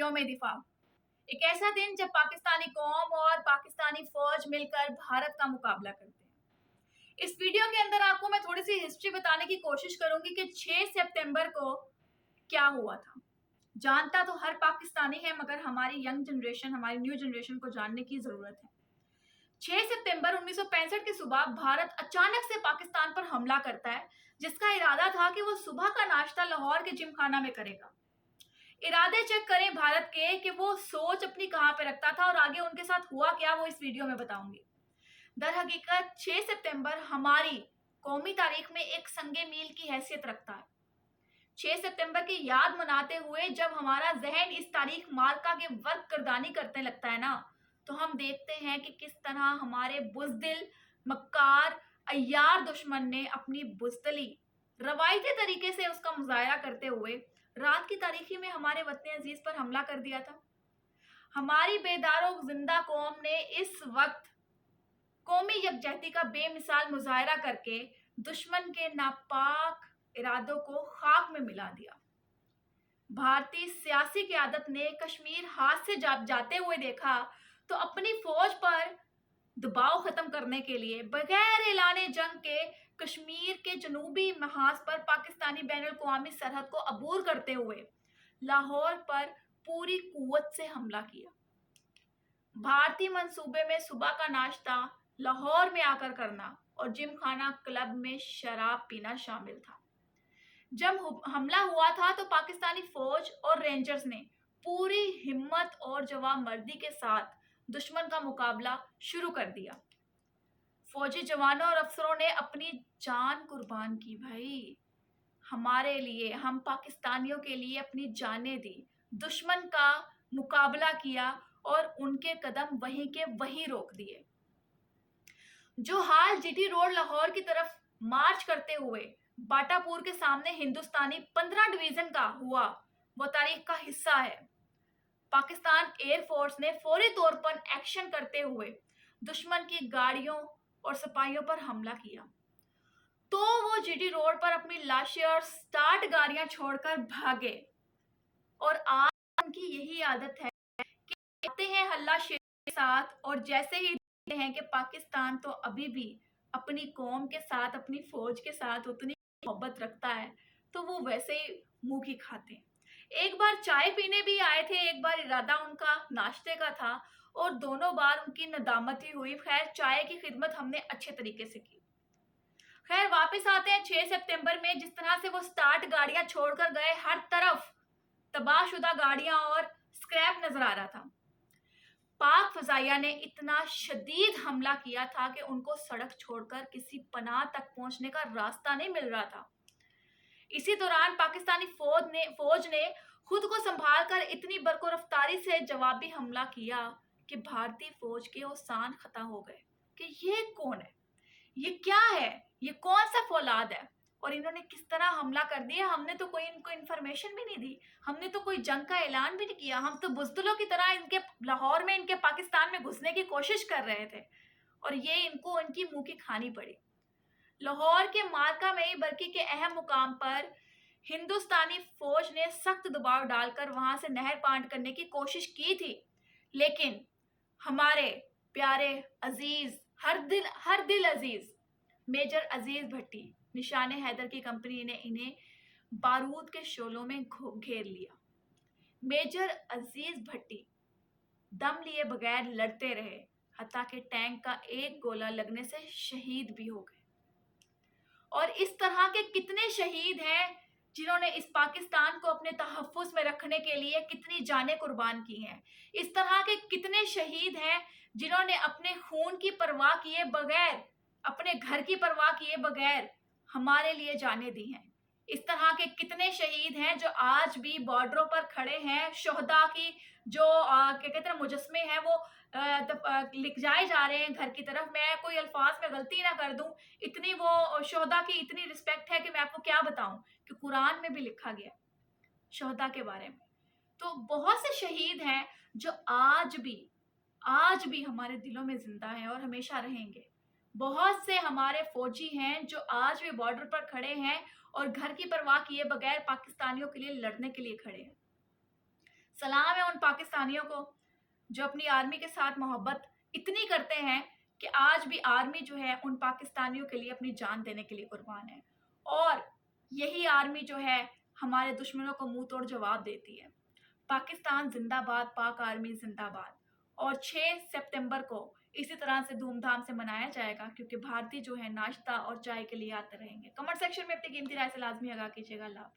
यौम दिफा, एक ऐसा दिन जब पाकिस्तानी कौम और पाकिस्तानी फौज मिलकर भारत का मुकाबला करते हैं। इस वीडियो के अंदर आपको मैं थोड़ी सी हिस्ट्री बताने की कोशिश करूंगी कि 6 सितंबर को क्या हुआ था। जानता तो हर पाकिस्तानी है, मगर हमारी यंग जनरेशन, हमारी न्यू जनरेशन को जानने की जरूरत है। 6 सितंबर 1965 की सुबह भारत अचानक से पाकिस्तान पर हमला करता है, जिसका इरादा था कि वो सुबह का नाश्ता लाहौर के जिमखाना में करेगा। इरादे चेक करें भारत के कि वो सोच अपनी कहां पे रखता था और आगे उनके साथ हुआ क्या, वो इस वीडियो में बताऊंगी। दर हकीकत 6 सितंबर हमारी कौमी तारीख में एक संगे मील की हैसियत रखता है। 6 सितंबर की याद मनाते हुए जब हमारा जहन इस तारीख मार्का के वर्क गर्दानी करने लगता है ना, तो हम देखते हैं कि किस तरह हमारे बुजदिल, मक्कार, अय्यार दुश्मन ने अपनी बुजदली रवायती तरीके से उसका मुजाहरा करते हुए रात की तारीखी में हमारे वतन अजीज पर हमला कर दिया था। हमारी बेदारो जिंदा कौम ने इस वक्त कौमी यकजहती का बेमिसाल मुजाहरा करके दुश्मन के नापाक इरादों को खाक में मिला दिया। भारतीय सियासी क़यादत ने कश्मीर हाथ से जाते हुए देखा तो अपनी फौज पर दबाव खत्म करने के लिए बगैर ऐलाने जंग के कश्मीर के जनूबी महाज पर पाकिस्तानी बैनुल अक़वामी सरहद को अबूर करते हुए लाहौर पर पूरी कुव्वत से हमला किया। भारतीय मंसूबे में सुबह का नाश्ता लाहौर में आकर करना और जिमखाना क्लब में शराब पीना शामिल था। जब हमला हुआ था तो पाकिस्तानी फौज और रेंजर्स ने पूरी हिम्मत और जवाबमर्दी के साथ दुश्मन का मुकाबला शुरू कर दिया। फौजी जवानों और अफसरों ने अपनी जान कुर्बान की भाई, हमारे लिए, हम पाकिस्तानियों के लिए अपनी जानें दी, दुश्मन का मुकाबला किया और उनके कदम वहीं के वहीं रोक दिए। जो हाल जीटी रोड लाहौर की तरफ मार्च करते हुए बाटापुर के सामने हिंदुस्तानी 15 डिवीजन का हुआ, वो तारीख का हिस्सा है। पाकिस्तान एयरफोर्स ने फौरी तौर पर एक्शन करते हुए दुश्मन की गाड़ियों और सिपाहियों पर हमला किया, तो वो जीटी रोड पर अपनी लाशें और स्टार्ट गाड़ियां छोड़कर भागे। और आज उनकी यही आदत है कि आते हैं हल्ला शेर के साथ, और जैसे ही देखते हैं कि पाकिस्तान तो अभी भी अपनी कौम के साथ, अपनी फौज के साथ उतनी मोहब्बत रखता है, तो वो वैसे ही मुंह की खाते हैं। एक बार चाय पीने भी आए थे, एक बार इरादा उनका नाश्ते का था, और दोनों बार उनकी नदामत ही हुई। खैर, चाय की खिदमत हमने अच्छे तरीके से की। खैर, वापस आते हैं 6 सितंबर में। जिस तरह से वो स्टार्ट गाड़ियां छोड़कर गए, हर तरफ तबाहशुदा गाड़ियां और स्क्रैप नजर आ रहा था। पाक फजाइया ने इतना शदीद हमला किया था कि उनको सड़क छोड़कर किसी पनाह तक पहुंचने का रास्ता नहीं मिल रहा था। इसी दौरान पाकिस्तानी फौज ने खुद को संभाल कर इतनी बरको-रफ्तारी से जवाबी हमला किया कि भारतीय फौज के औसान खता हो गए कि ये कौन है, ये क्या है, ये कौन सा फौलाद है, और इन्होंने किस तरह हमला कर दिया। हमने तो कोई इनको इन्फॉर्मेशन भी नहीं दी, हमने तो कोई जंग का ऐलान भी नहीं किया। हम तो बुज़दिलों की तरह इनके लाहौर में, इनके पाकिस्तान में घुसने की कोशिश कर रहे थे, और ये इनको इनकी मुंह की खानी पड़ी। लाहौर के मार्का में बरकी के अहम मुकाम पर हिंदुस्तानी फौज ने सख्त दबाव डालकर वहां से नहर पार करने की कोशिश की थी, लेकिन हमारे प्यारे अजीज, हर दिल अजीज मेजर अजीज भट्टी, निशाने हैदर की कंपनी ने इन्हें बारूद के शोलों में घेर लिया। मेजर अजीज भट्टी दम लिए बगैर लड़ते रहे, हत्ता कि टैंक का एक गोला लगने से शहीद भी हो गए। और इस तरह के कितने शहीद हैं जिन्होंने इस पाकिस्तान को अपने तहफ़्फ़ुज़ में रखने के लिए कितनी जानें कुर्बान की हैं। इस तरह के कितने शहीद हैं जिन्होंने अपने खून की परवाह किए बगैर, अपने घर की परवाह किए बगैर हमारे लिए जानें दी हैं। इस तरह के कितने शहीद हैं जो आज भी बॉर्डरों पर खड़े हैं। शोहदा की जो क्या कहते हैं मुजस्मे हैं, वो लिख जाए जा रहे हैं घर की तरफ। मैं कोई अल्फाज में गलती ना कर दूं, इतनी वो शोहदा की इतनी रिस्पेक्ट है कि मैं आपको क्या बताऊं कि कुरान में भी लिखा गया शोहदा के बारे में। तो बहुत से शहीद हैं जो आज भी हमारे दिलों में जिंदा हैं और हमेशा रहेंगे। बहुत से हमारे फौजी हैं जो आज भी बॉर्डर पर खड़े हैं और घर की परवाह किए बगैर पाकिस्तानियों के लिए लड़ने के लिए खड़े हैं। सलाम है उन पाकिस्तानियों को जो अपनी आर्मी के साथ मोहब्बत इतनी करते हैं कि आज भी आर्मी जो है उन पाकिस्तानियों के लिए अपनी जान देने के लिए कुर्बान है, और यही आर्मी जो है हमारे दुश्मनों को मुंह तोड़ जवाब देती है। पाकिस्तान जिंदाबाद, पाक आर्मी जिंदाबाद। और 6 सितंबर को इसी तरह से धूमधाम से मनाया जाएगा, क्योंकि भारतीय जो है नाश्ता और चाय के लिए आते रहेंगे। कमेंट सेक्शन में अपनी कीमती राय से लाजमी आगाह कीजिएगा। अल्लाह हाफ़िज़।